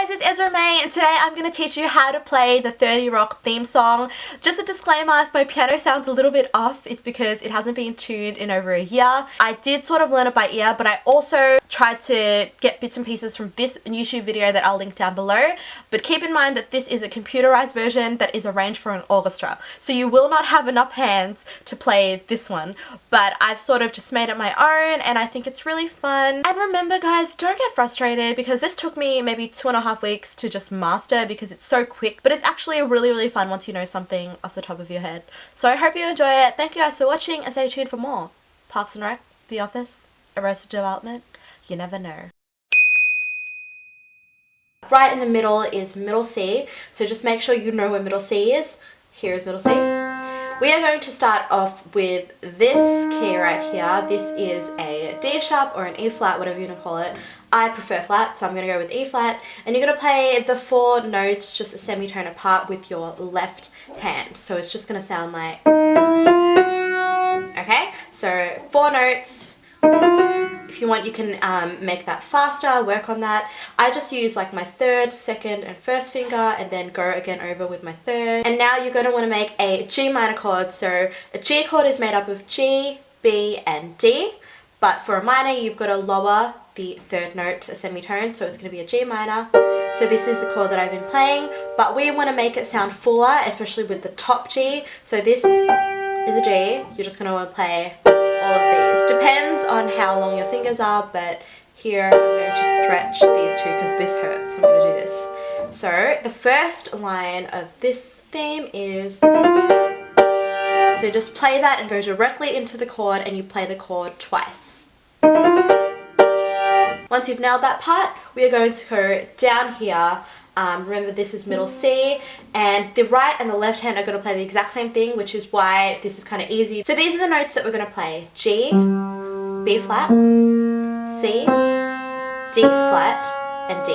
guys, it's Ezra May and today I'm going to teach you how to play the 30 Rock theme song. Just a disclaimer, if my piano sounds a little bit off, it's because it hasn't been tuned in over a year. I did sort of learn it by ear, but I also tried to get bits and pieces from this YouTube video that I'll link down below. But keep in mind that this is a computerized version that is arranged for an orchestra. So you will not have enough hands to play this one, but I've sort of just made it my own and I think it's really fun. And remember guys, don't get frustrated because this took me maybe 2.5 weeks to just master because it's so quick, but it's actually really fun once you know something off the top of your head. So I hope you enjoy it. Thank you guys for watching and stay tuned for more. Parks and Rec, The Office, Arrested Development, you never know. Right in the middle is middle C, so just make sure you know where middle C is. Here is middle C. We are going to start off with this key right here. This is a D sharp or an E flat, whatever you want to call it. I prefer flat, so I'm going to go with E flat. And you're going to play the 4 notes just a semitone apart with your left hand. So it's just going to sound like... Okay, so 4 notes. If you want, you can make that faster, work on that. I just use like my 3rd, 2nd and 1st finger and then go again over with my 3rd. And now you're going to want to make a G minor chord. So a G chord is made up of G, B and D. But for a minor, you've got to lower the 3rd note to a semitone. So it's going to be a G minor. So this is the chord that I've been playing. But we want to make it sound fuller, especially with the top G. So this is a G. You're just going to want to play all of these. Depends on how long your fingers are, but here I'm going to stretch these two because this hurts. I'm going to do this. So the first line of this theme is... So just play that and go directly into the chord and you play the chord twice. Once you've nailed that part, we are going to go down here. Remember this is middle C, and the right and the left hand are going to play the exact same thing, which is why this is kind of easy. So these are the notes that we're going to play. G, B flat, C, D flat, and D.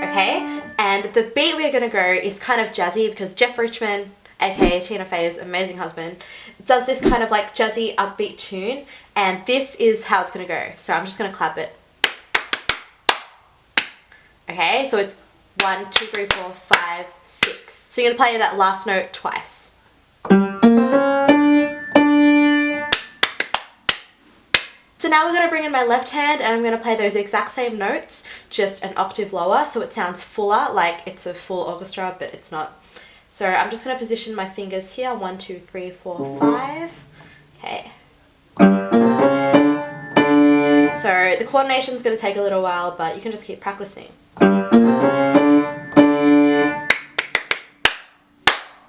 Okay? And the beat we're going to go is kind of jazzy because Jeff Richman, aka Tina Fey's amazing husband, does this kind of like jazzy upbeat tune, and this is how it's going to go. So I'm just going to clap it. Okay, so it's 1, 2, 3, 4, 5, 6. So you're going to play that last note twice. So now we're going to bring in my left hand and I'm going to play those exact same notes, just an octave lower, so it sounds fuller, like it's a full orchestra, but it's not. So I'm just going to position my fingers here, 1, 2, 3, 4, 5. Okay. So the coordination is going to take a little while, but you can just keep practicing.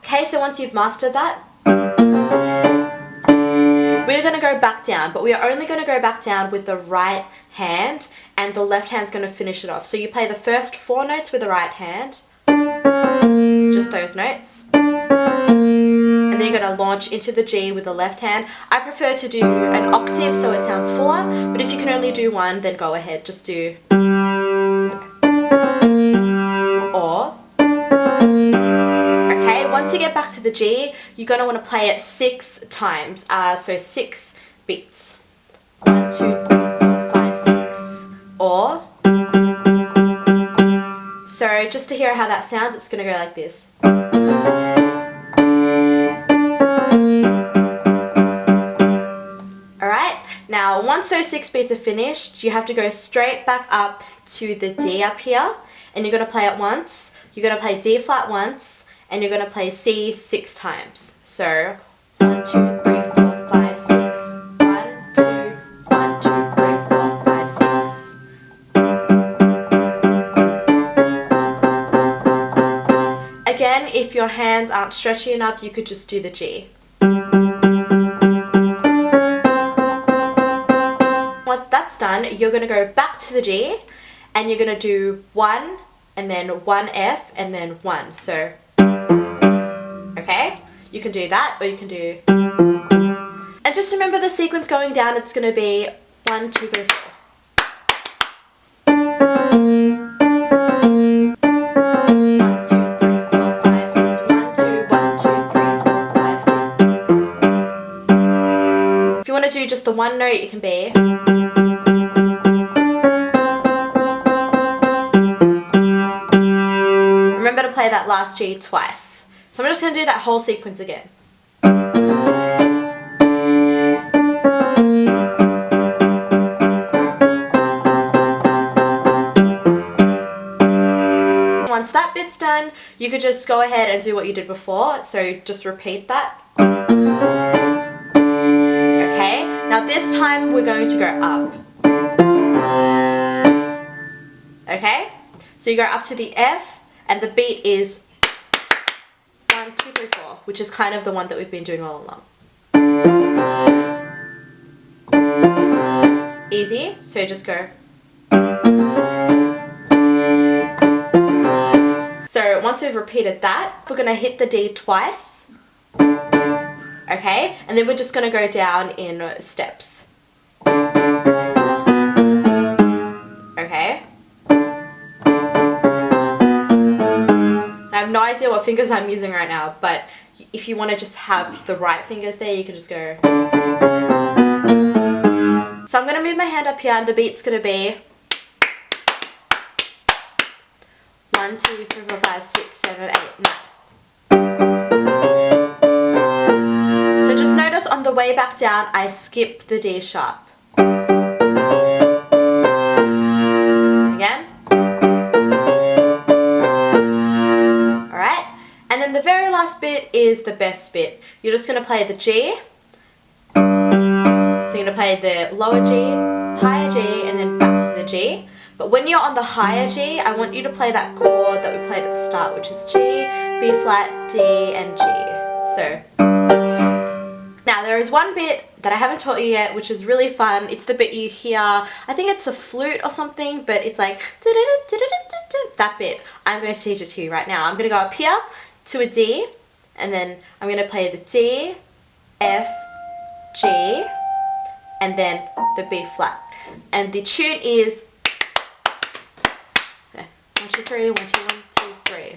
Okay, so once you've mastered that, we're going to go back down, but we are only going to go back down with the right hand and the left hand's going to finish it off. So you play the first 4 notes with the right hand, just those notes, and then you're going to launch into the G with the left hand. I prefer to do an octave so it sounds fuller, but if you can only do one, then go ahead, just do so. Or once you get back to the G, you're going to want to play it 6 times, so 6 beats. 1, 2, 3, 4, 5, 6. Or, so just to hear how that sounds, it's going to go like this. Alright, now once those 6 beats are finished, you have to go straight back up to the D up here, and you're going to play it once. You're going to play D flat once. And you're going to play C 6 times. So 1, 2, 3, 4, 5, 6. 1, 2, 1, 2, 3, 4, 5, 6. Again, if your hands aren't stretchy enough, you could just do the G. Once that's done, you're going to go back to the G and you're going to do 1 and then 1 F and then 1. So okay, you can do that, or you can do... And just remember the sequence going down, it's going to be 1, 2, 3, 4. 1, 2, 3, 4, 5, 6. 1, 2, 1, 2, 3, 4, 5, 6. If you want to do just the one note, you can be... to play that last G twice. So I'm just going to do that whole sequence again. Once that bit's done, you could just go ahead and do what you did before. So just repeat that. Okay, now this time we're going to go up. Okay, so you go up to the F and the beat is 1, 2, 3, 4, which is kind of the one that we've been doing all along. Easy, so just go. So once we've repeated that, we're going to hit the D twice. Okay, and then we're just going to go down in steps. Okay. I have no idea what fingers I'm using right now, but if you want to just have the right fingers there, you can just go. So I'm going to move my hand up here and the beat's going to be 1, 2, 3, 4, 5, 6, 7, 8, 9. So just notice on the way back down, I skip the D sharp. Again. Alright. And then the very last bit is the best bit. You're just going to play the G. So you're going to play the lower G, higher G, and then back to the G. But when you're on the higher G, I want you to play that chord that we played at the start, which is G, B flat, D, and G. So, now there is one bit that I haven't taught you yet, which is really fun. It's the bit you hear, I think it's a flute or something, but it's like, that bit. I'm going to teach it to you right now. I'm going to go up here to a D, and then I'm going to play the D, F, G, and then the B flat. And the tune is 1, 2, 3, 1, 2, 1, 2, 3.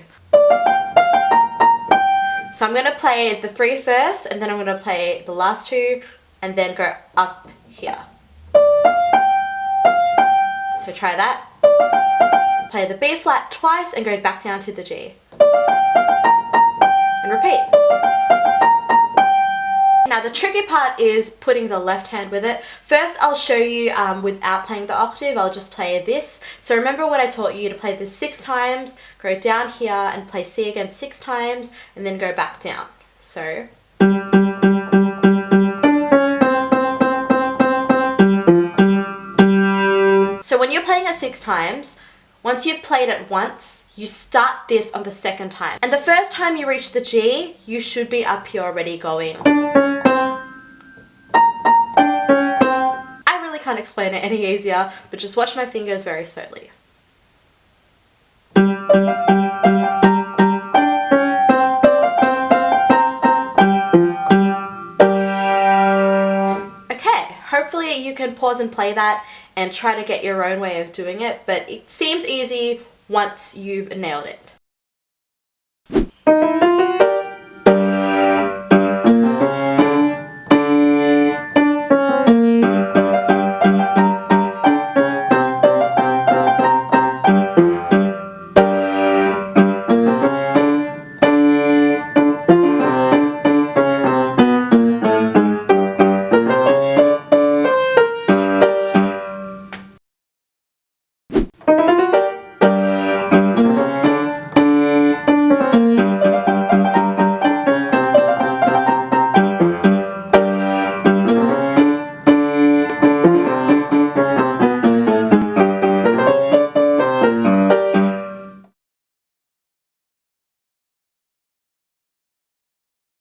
So I'm going to play the 3 first, and then I'm going to play the last 2, and then go up here. So try that. Play the B flat twice and go back down to the G. And repeat. Now the tricky part is putting the left hand with it. First I'll show you without playing the octave. I'll just play this. So remember what I taught you, to play this 6 times, go down here and play C again 6 times, and then go back down. So when you're playing it 6 times, once you've played it once, you start this on the 2nd time. And the first time you reach the G, you should be up here already going. I really can't explain it any easier, but just watch my fingers very slowly. Okay, hopefully you can pause and play that and try to get your own way of doing it, but it seems easy once you've nailed it.